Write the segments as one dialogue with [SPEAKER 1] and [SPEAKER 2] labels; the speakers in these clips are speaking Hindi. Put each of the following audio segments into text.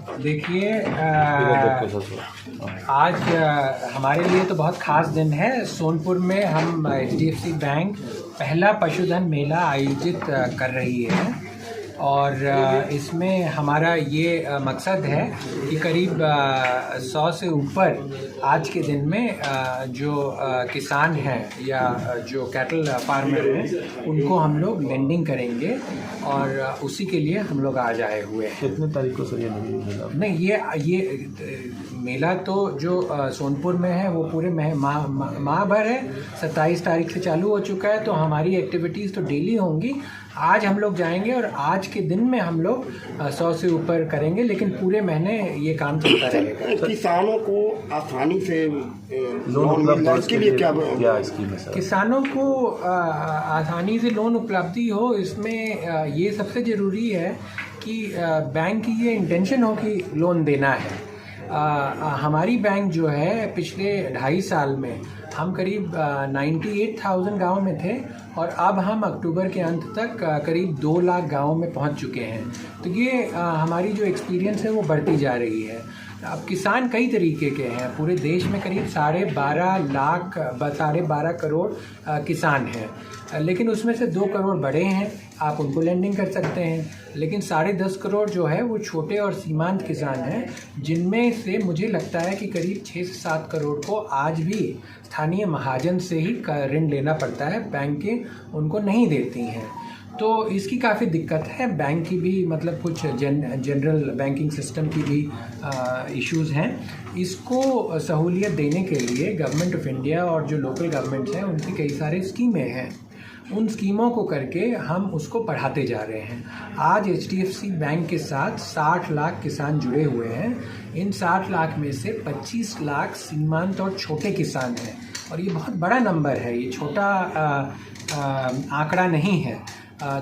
[SPEAKER 1] देखिए आज हमारे लिए तो बहुत ख़ास दिन है। सोनपुर में हम HDFC बैंक पहला पशुधन मेला आयोजित कर रही है और इसमें हमारा ये मकसद है कि करीब 100 से ऊपर आज के दिन में जो किसान हैं या जो कैटल फार्मर हैं उनको हम लोग लेंडिंग करेंगे और उसी के लिए हम लोग आज आए हुए हैं।
[SPEAKER 2] कितने तारीख को सर ये मेला?
[SPEAKER 1] नहीं, ये मेला तो जो सोनपुर में है वो पूरे माह भर है। 27 तारीख से चालू हो चुका है, तो हमारी एक्टिविटीज़ तो डेली होंगी। आज हम लोग जाएंगे और आज के दिन में हम लोग 100 से ऊपर करेंगे, लेकिन पूरे महीने ये काम चलता रहेगा।
[SPEAKER 3] किसानों को आसानी से
[SPEAKER 2] लोन उपलब्ध इसके लिए क्या स्कीम है सर?
[SPEAKER 1] किसानों को आसानी से लोन उपलब्धि हो, इसमें ये सबसे ज़रूरी है कि बैंक की ये इंटेंशन हो कि लोन देना है। हमारी बैंक जो है पिछले 2.5 साल में हम करीब 98,000 गाँव में थे और अब हम अक्टूबर के अंत तक करीब 2 लाख गाँव में पहुंच चुके हैं। तो ये हमारी जो एक्सपीरियंस है वो बढ़ती जा रही है। अब किसान कई तरीके के हैं, पूरे देश में करीब 12.5 करोड़ किसान हैं, लेकिन उसमें से 2 करोड़ बड़े हैं, आप उनको लेंडिंग कर सकते हैं। लेकिन 10.5 करोड़ जो है वो छोटे और सीमांत किसान हैं, जिनमें से मुझे लगता है कि करीब 6 से 7 करोड़ को आज भी स्थानीय महाजन से ही ऋण लेना पड़ता है, बैंकें उनको नहीं देती हैं। तो इसकी काफ़ी दिक्कत है। बैंक की भी मतलब कुछ जनरल बैंकिंग सिस्टम की भी इश्यूज़ हैं। इसको सहूलियत देने के लिए गवर्नमेंट ऑफ इंडिया और जो लोकल गवर्नमेंट्स हैं उनकी कई सारी स्कीमें हैं। उन स्कीमों को करके हम उसको बढ़ाते जा रहे हैं। आज HDFC बैंक के साथ 60 लाख किसान जुड़े हुए हैं। इन 60 लाख में से 25 लाख सीमांत और छोटे किसान हैं और ये बहुत बड़ा नंबर है, ये छोटा आंकड़ा नहीं है।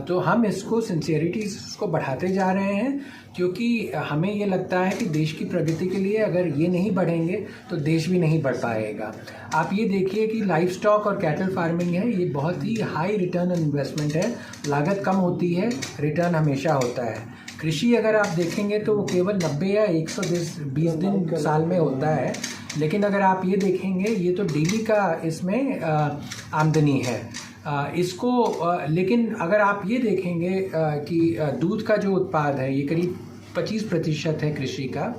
[SPEAKER 1] तो हम इसको सिंसियरिटी को बढ़ाते जा रहे हैं, क्योंकि हमें ये लगता है कि देश की प्रगति के लिए अगर ये नहीं बढ़ेंगे तो देश भी नहीं बढ़ पाएगा। आप ये देखिए कि लाइफ स्टॉक और कैटल फार्मिंग है, ये बहुत ही हाई रिटर्न ऑन इन्वेस्टमेंट है। लागत कम होती है, रिटर्न हमेशा होता है। कृषि अगर आप देखेंगे तो वो केवल 90 या 120 दिन साल में होता है, लेकिन अगर आप ये देखेंगे ये तो डेली का इसमें आमदनी है। लेकिन अगर आप ये देखेंगे कि दूध का जो उत्पाद है ये करीब 25% है कृषि का,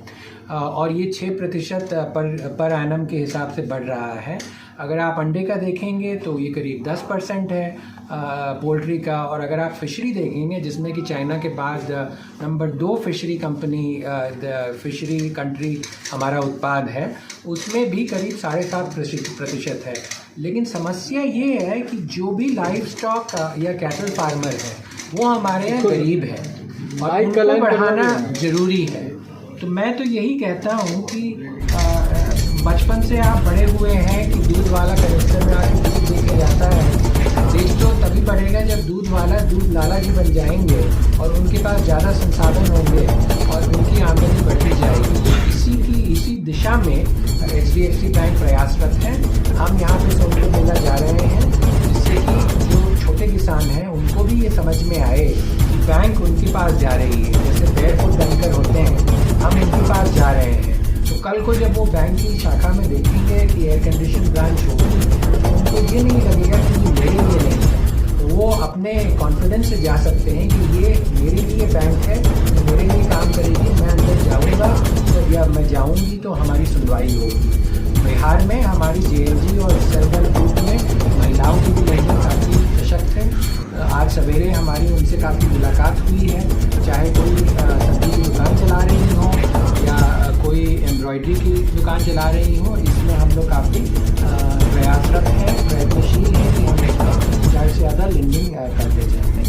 [SPEAKER 1] और ये 6% पर एनम के हिसाब से बढ़ रहा है। अगर आप अंडे का देखेंगे तो ये करीब 10% है पोल्ट्री का, और अगर आप फिशरी देखेंगे जिसमें कि चाइना के बाद number 2 fishery company fishery country हमारा उत्पाद है, उसमें भी करीब 7.5% है। लेकिन समस्या ये है कि जो भी लाइफ स्टॉक या कैटल फार्मर है वो हमारे यहाँ गरीब है और उनको बढ़ाना ज़रूरी है। तो मैं तो यही कहता हूँ कि बचपन से आप बड़े हुए हैं कि दूध वाला कनेक्शन में आके दूध लेके जाता है। देश तो तभी बढ़ेगा जब दूध लाला जी बन जाएंगे और उनके पास ज़्यादा संसाधन होंगे और उनकी आमदनी बढ़ती जाएगी। इसी दिशा में HDFC बैंक प्रयासरत है। हम यहाँ पे सोनपुर मेला जा रहे हैं, जिससे कि जो छोटे किसान हैं उनको भी ये समझ में आए कि बैंक उनके पास जा रही है। जैसे बेयरफुट बैंकर होते हैं, हम इनके पास जा रहे हैं। तो कल को जब वो बैंक की शाखा में देखेंगे कि एयर कंडीशन ब्रांच होगी तो उनको ये नहीं लगेगा कि ये मेरे लिए नहीं है। तो वो अपने कॉन्फिडेंस से जा सकते हैं कि ये मेरे लिए बैंक है, मेरे लिए काम करेगी, मैं अंदर जाऊँगा तो या मैं जाऊँगी तो हमारी सुनवाई होगी। बिहार में हमारी JLG और सेल्फ हेल्प ग्रुप में महिलाओं की भी लैंगिक काफ़ी सशक्त है। आज सवेरे हमारी उनसे काफ़ी मुलाकात हुई है, चाहे कोई सब्जी की दुकान चला रही हो या कोई एम्ब्रॉयडरी की दुकान चला रही हो। इसमें हम लोग काफ़ी प्रयासरत हैं, प्रयत्नशील हैं कि हम इसमें ज़्यादा से ज़्यादा लेंडिंग करते जाएँ।